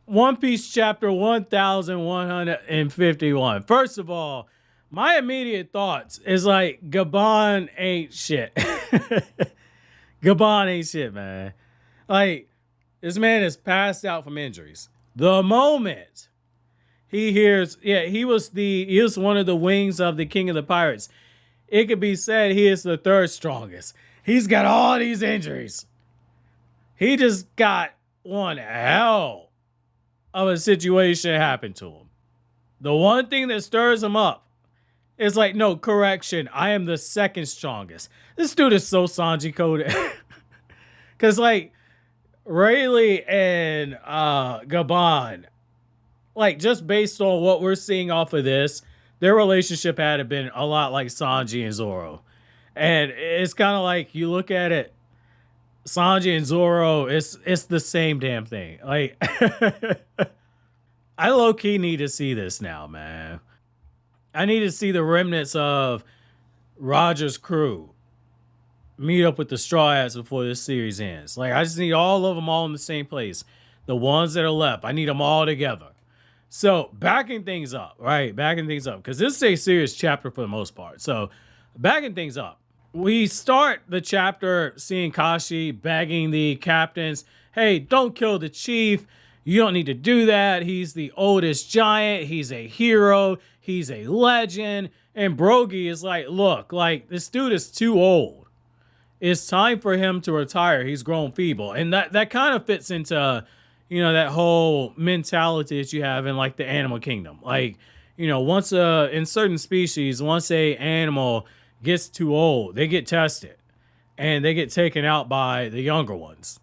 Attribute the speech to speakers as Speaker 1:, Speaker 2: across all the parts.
Speaker 1: One Piece chapter 1151. First of all, my immediate thoughts is like Gaban ain't shit. Gaban ain't shit, man. Like, this man is passed out from injuries. The moment he hears, yeah, he was one of the wings of the King of the Pirates. It could be said he is the third strongest. He's got all these injuries. He just got one hell of a situation happen to him. The one thing that stirs him up is like, no, correction, I am the second strongest. This dude is so Sanji coded. Because like Rayleigh and Gaban, like just based on what we're seeing off of this, their relationship had been a lot like Sanji and Zoro. And it's kind of like you look at it, Sanji and Zoro, it's the same damn thing. Like I low-key need to see this now, man. I need to see the remnants of Roger's crew meet up with the Straw Hats before this series ends. Like, I just need all of them all in the same place. The ones that are left, I need them all together. So, backing things up, right? Backing things up. Because this is a serious chapter for the most part. So, backing things up. We start the chapter seeing Kashii begging the captains, hey, don't kill the chief. You don't need to do that. He's the oldest giant. He's a hero. He's a legend. And Brogy is like, look, like this dude is too old. It's time for him to retire. He's grown feeble. And that kind of fits into, that whole mentality that you have in like the animal kingdom. Like, once in certain species, once a animal gets too old, they get tested and they get taken out by the younger ones.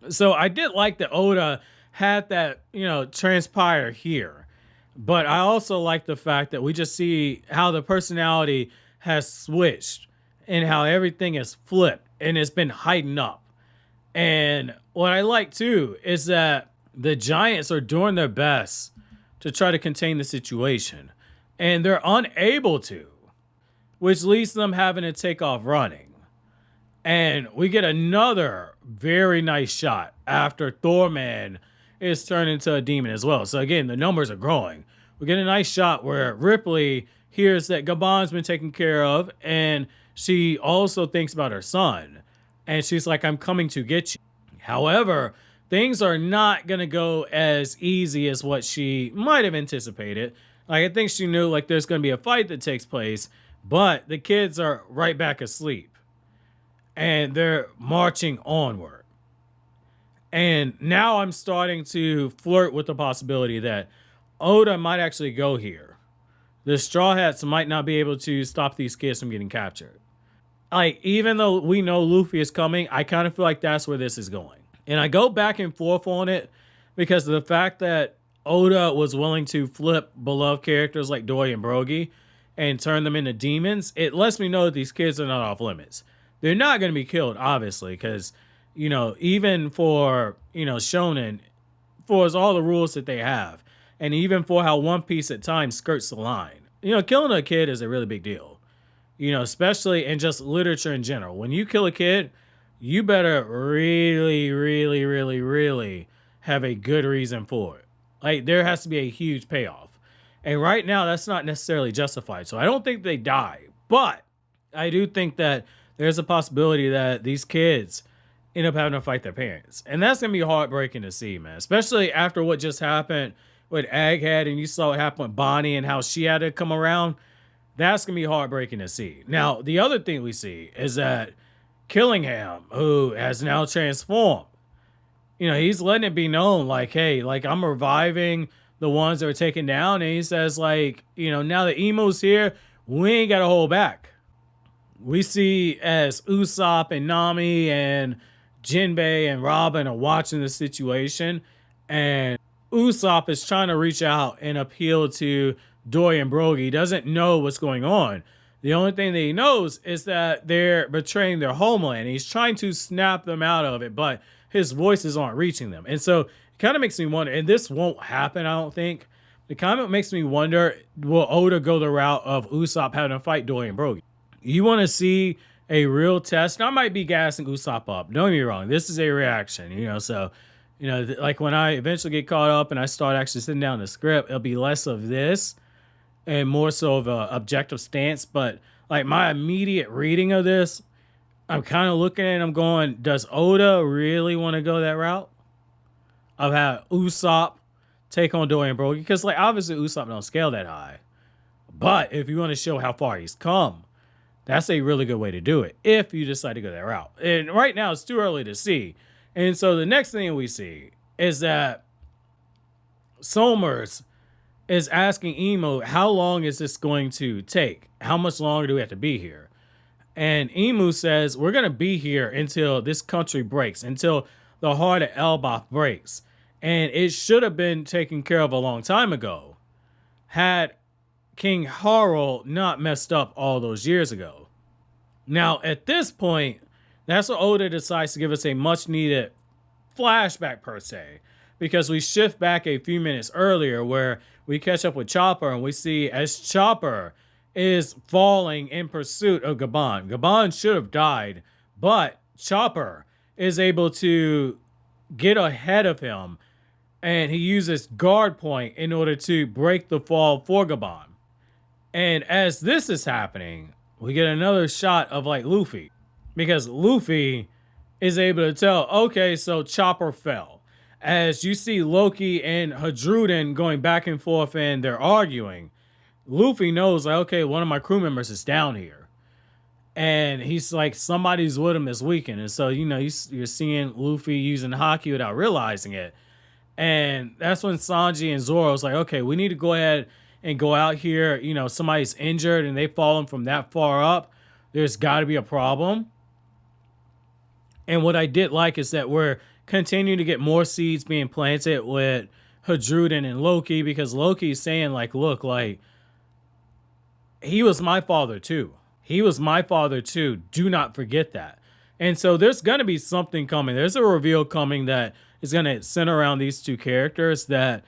Speaker 1: So I did like that Oda had that, transpire here. But I also like the fact that we just see how the personality has switched and how everything is flipped and it's been heightened up. And what I like too is that the Giants are doing their best to try to contain the situation. And they're unable to, which leads them having to take off running. And we get another very nice shot after Thorman is turned into a demon as well. So again, the numbers are growing. We get a nice shot where Ripley hears that Gaban's been taken care of, and she also thinks about her son. And she's like, I'm coming to get you. However, things are not going to go as easy as what she might have anticipated. Like, I think she knew, like, there's going to be a fight that takes place, but the kids are right back asleep. And they're marching onward. And now I'm starting to flirt with the possibility that Oda might actually go here. The Straw Hats might not be able to stop these kids from getting captured. Like, even though we know Luffy is coming, I kind of feel like that's where this is going. And I go back and forth on it because of the fact that Oda was willing to flip beloved characters like Dorry and Brogy and turn them into demons. It lets me know that these kids are not off limits. They're not going to be killed, obviously, because, even for, Shonen, for all the rules that they have, and even for how One Piece at times skirts the line, killing a kid is a really big deal, especially in just literature in general. When you kill a kid, you better really, really, really, really have a good reason for it. Like, there has to be a huge payoff. And right now, that's not necessarily justified. So I don't think they die. But I do think that there's a possibility that these kids end up having to fight their parents. And that's going to be heartbreaking to see, man. Especially after what just happened with Egghead and you saw what happened with Bonnie and how she had to come around. That's going to be heartbreaking to see. Now, the other thing we see is that Killingham, who has now transformed, he's letting it be known, like, hey, like, I'm reviving the ones that were taken down. And he says, like, now that Emu's here, we ain't got to hold back. We see as Usopp and Nami and Jinbei and Robin are watching the situation, and Usopp is trying to reach out and appeal to Dorry and Brogy. He doesn't know what's going on. The only thing that he knows is that they're betraying their homeland. He's trying to snap them out of it, but his voices aren't reaching them. And so it kind of makes me wonder, and this won't happen, I don't think. It kind of makes me wonder, will Oda go the route of Usopp having to fight Dorry and Brogy? You want to see a real test? I might be gassing Usopp up. Don't get me wrong. This is a reaction, so You know, like when I eventually get caught up and I start actually sitting down the script, it'll be less of this and more so of a objective stance. But like my immediate reading of this, I'm kind of looking at it, I'm going, does Oda really want to go that route? I've had Usopp take on Dorry and Brogy, because like obviously Usopp don't scale that high. But if you want to show how far he's come, that's a really good way to do it if you decide to go that route. And right now it's too early to see. And so the next thing we see is that Sommers is asking Emu, how long is this going to take? How much longer do we have to be here? And Emu says, we're going to be here until this country breaks, until the heart of Elbaf breaks. And it should have been taken care of a long time ago had King Harald not messed up all those years ago. Now, at this point, that's what Oda decides to give us a much needed flashback per se, because we shift back a few minutes earlier where we catch up with Chopper and we see as Chopper is falling in pursuit of Gaban. Gaban should have died, but Chopper is able to get ahead of him and he uses guard point in order to break the fall for Gaban. And as this is happening, we get another shot of like Luffy, because Luffy is able to tell, okay, so Chopper fell. As you see Loki and Hadruden going back and forth and they're arguing, Luffy knows, like, okay, one of my crew members is down here. And he's like, somebody's with him this weekend. And so, you know, you're seeing Luffy using Haki without realizing it. And that's when Sanji and Zoro's like, okay, we need to go ahead and go out here. You know, somebody's injured and they've fallen from that far up. There's got to be a problem. And what I did like is that we're continuing to get more seeds being planted with Hadruden and Loki, because Loki's saying, like, look, like, he was my father too. He was my father too. Do not forget that. And so there's going to be something coming. There's a reveal coming that is going to center around these two characters that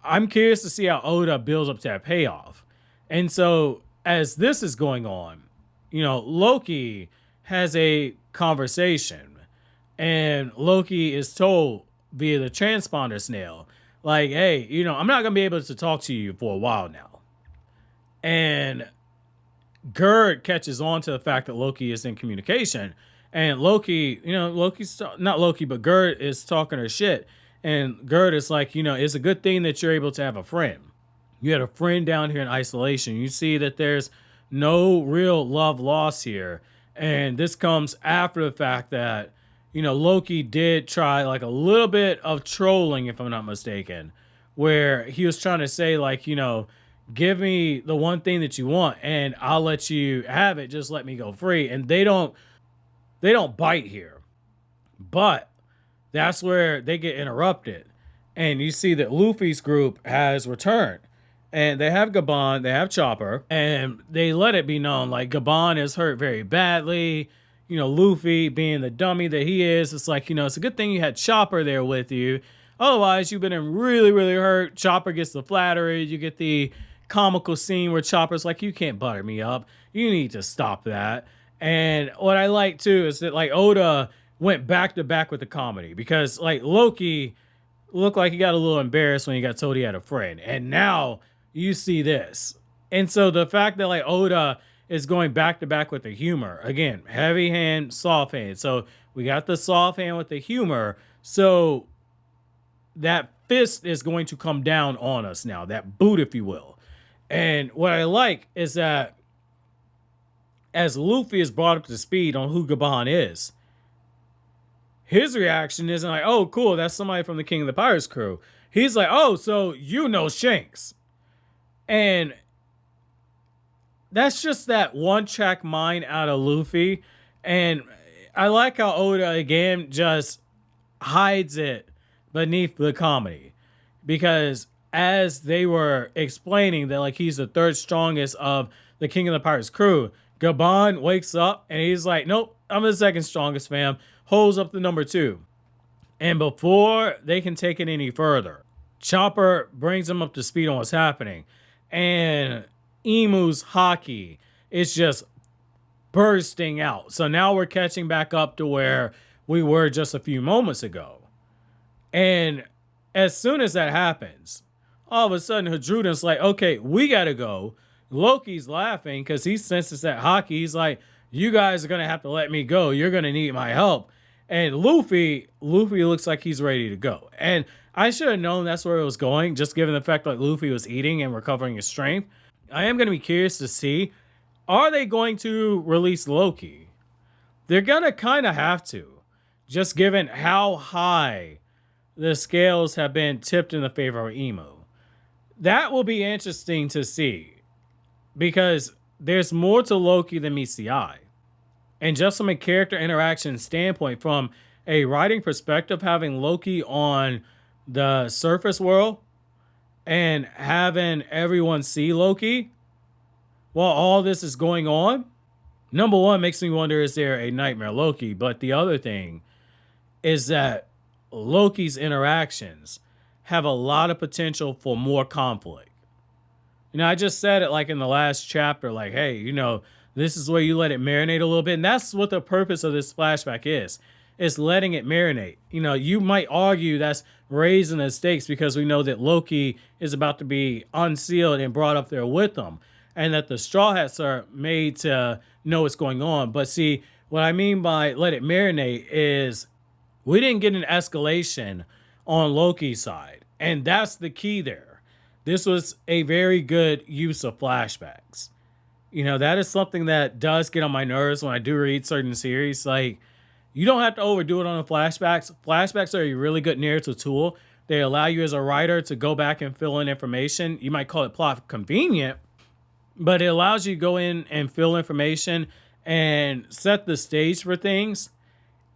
Speaker 1: I'm curious to see how Oda builds up to that payoff. And so as this is going on, you know, Loki has a conversation and Loki is told via the transponder snail, like, hey, you know, I'm not going to be able to talk to you for a while now. And Gerd catches on to the fact that Loki is in communication. And Loki, you know, not Loki, but Gerd is talking her shit. And Gerd is like, you know, it's a good thing that you're able to have a friend. You had a friend down here in isolation. You see that there's no real love lost here. And this comes after the fact that, you know, Loki did try like a little bit of trolling, if I'm not mistaken, where he was trying to say, like, you know, give me the one thing that you want and I'll let you have it. Just let me go free. And they don't bite here. But that's where they get interrupted. And you see that Luffy's group has returned. And they have Gaban, they have Chopper, and they let it be known, like, Gaban is hurt very badly. You know, Luffy being the dummy that he is, it's like, you know, it's a good thing you had Chopper there with you. Otherwise, you've been in really, really hurt. Chopper gets the flattery. You get the comical scene where Chopper's like, you can't butter me up. You need to stop that. And what I like, too, is that, like, Oda went back to back with the comedy. Because, like, Loki looked like he got a little embarrassed when he got told he had a friend. And now you see this. And so the fact that, like, Oda is going back to back with the humor. Again, heavy hand, soft hand. So we got the soft hand with the humor. So that fist is going to come down on us now. That boot, if you will. And what I like is that as Luffy is brought up to speed on who Gaban is, his reaction isn't like, oh, cool, that's somebody from the King of the Pirates crew. He's like, oh, so you know Shanks. And that's just that one-track mind out of Luffy. And I like how Oda, again, just hides it beneath the comedy. Because as they were explaining that, like, he's the third strongest of the King of the Pirates crew, Gaban wakes up and he's like, nope, I'm the second strongest, fam. Holds up the number 2. And before they can take it any further, Chopper brings him up to speed on what's happening. And Emu's Haki is just bursting out. So now we're catching back up to where we were just a few moments ago. And as soon as that happens, all of a sudden Hadruden's like, okay, we gotta go. Loki's laughing because he senses that hockey. He's like, you guys are gonna have to let me go. You're gonna need my help. And Luffy looks like he's ready to go. And I should have known that's where it was going, just given the fact that Luffy was eating and recovering his strength. I am gonna be curious to see, are they going to release Loki? They're gonna kind of have to, just given how high the scales have been tipped in the favor of Emu. That will be interesting to see, because there's more to Loki than meets the eye. And just from a character interaction standpoint, from a writing perspective, having Loki on the surface world and having everyone see Loki while all this is going on, number one, makes me wonder, is there a Nightmare Loki? But the other thing is that Loki's interactions have a lot of potential for more conflict. You know, I just said it like in the last chapter, like, hey, you know, this is where you let it marinate a little bit. And that's what the purpose of this flashback is. It's letting it marinate. You know, you might argue that's raising the stakes because we know that Loki is about to be unsealed and brought up there with them, and that the Straw Hats are made to know what's going on. But see, what I mean by let it marinate is we didn't get an escalation on Loki's side. And that's the key there. This was a very good use of flashbacks. You know, that is something that does get on my nerves when I do read certain series. Like, you don't have to overdo it on the flashbacks. Flashbacks are a really good narrative tool. They allow you as a writer to go back and fill in information. You might call it plot convenient, but it allows you to go in and fill information and set the stage for things,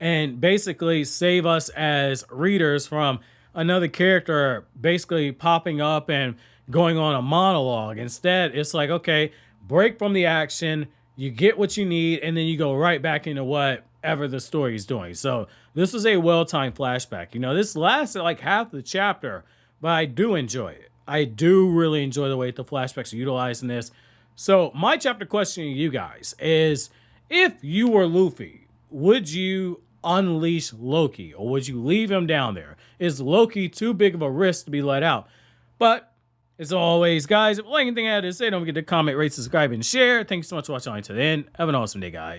Speaker 1: and basically save us as readers from another character basically popping up and going on a monologue. Instead, it's like, okay, break from the action, you get what you need, and then you go right back into whatever the story is doing. So this is a well-timed flashback. You know, this lasted like half the chapter, but I do enjoy it. I do really enjoy the way the flashbacks are utilized in this. So my chapter question to you guys is, if you were Luffy, would you unleash Loki, or would you leave him down there? Is Loki too big of a risk to be let out? But as always, guys, if you like anything I had to say, don't forget to comment, rate, subscribe, and share. Thanks so much for watching to the end. Have an awesome day, guys.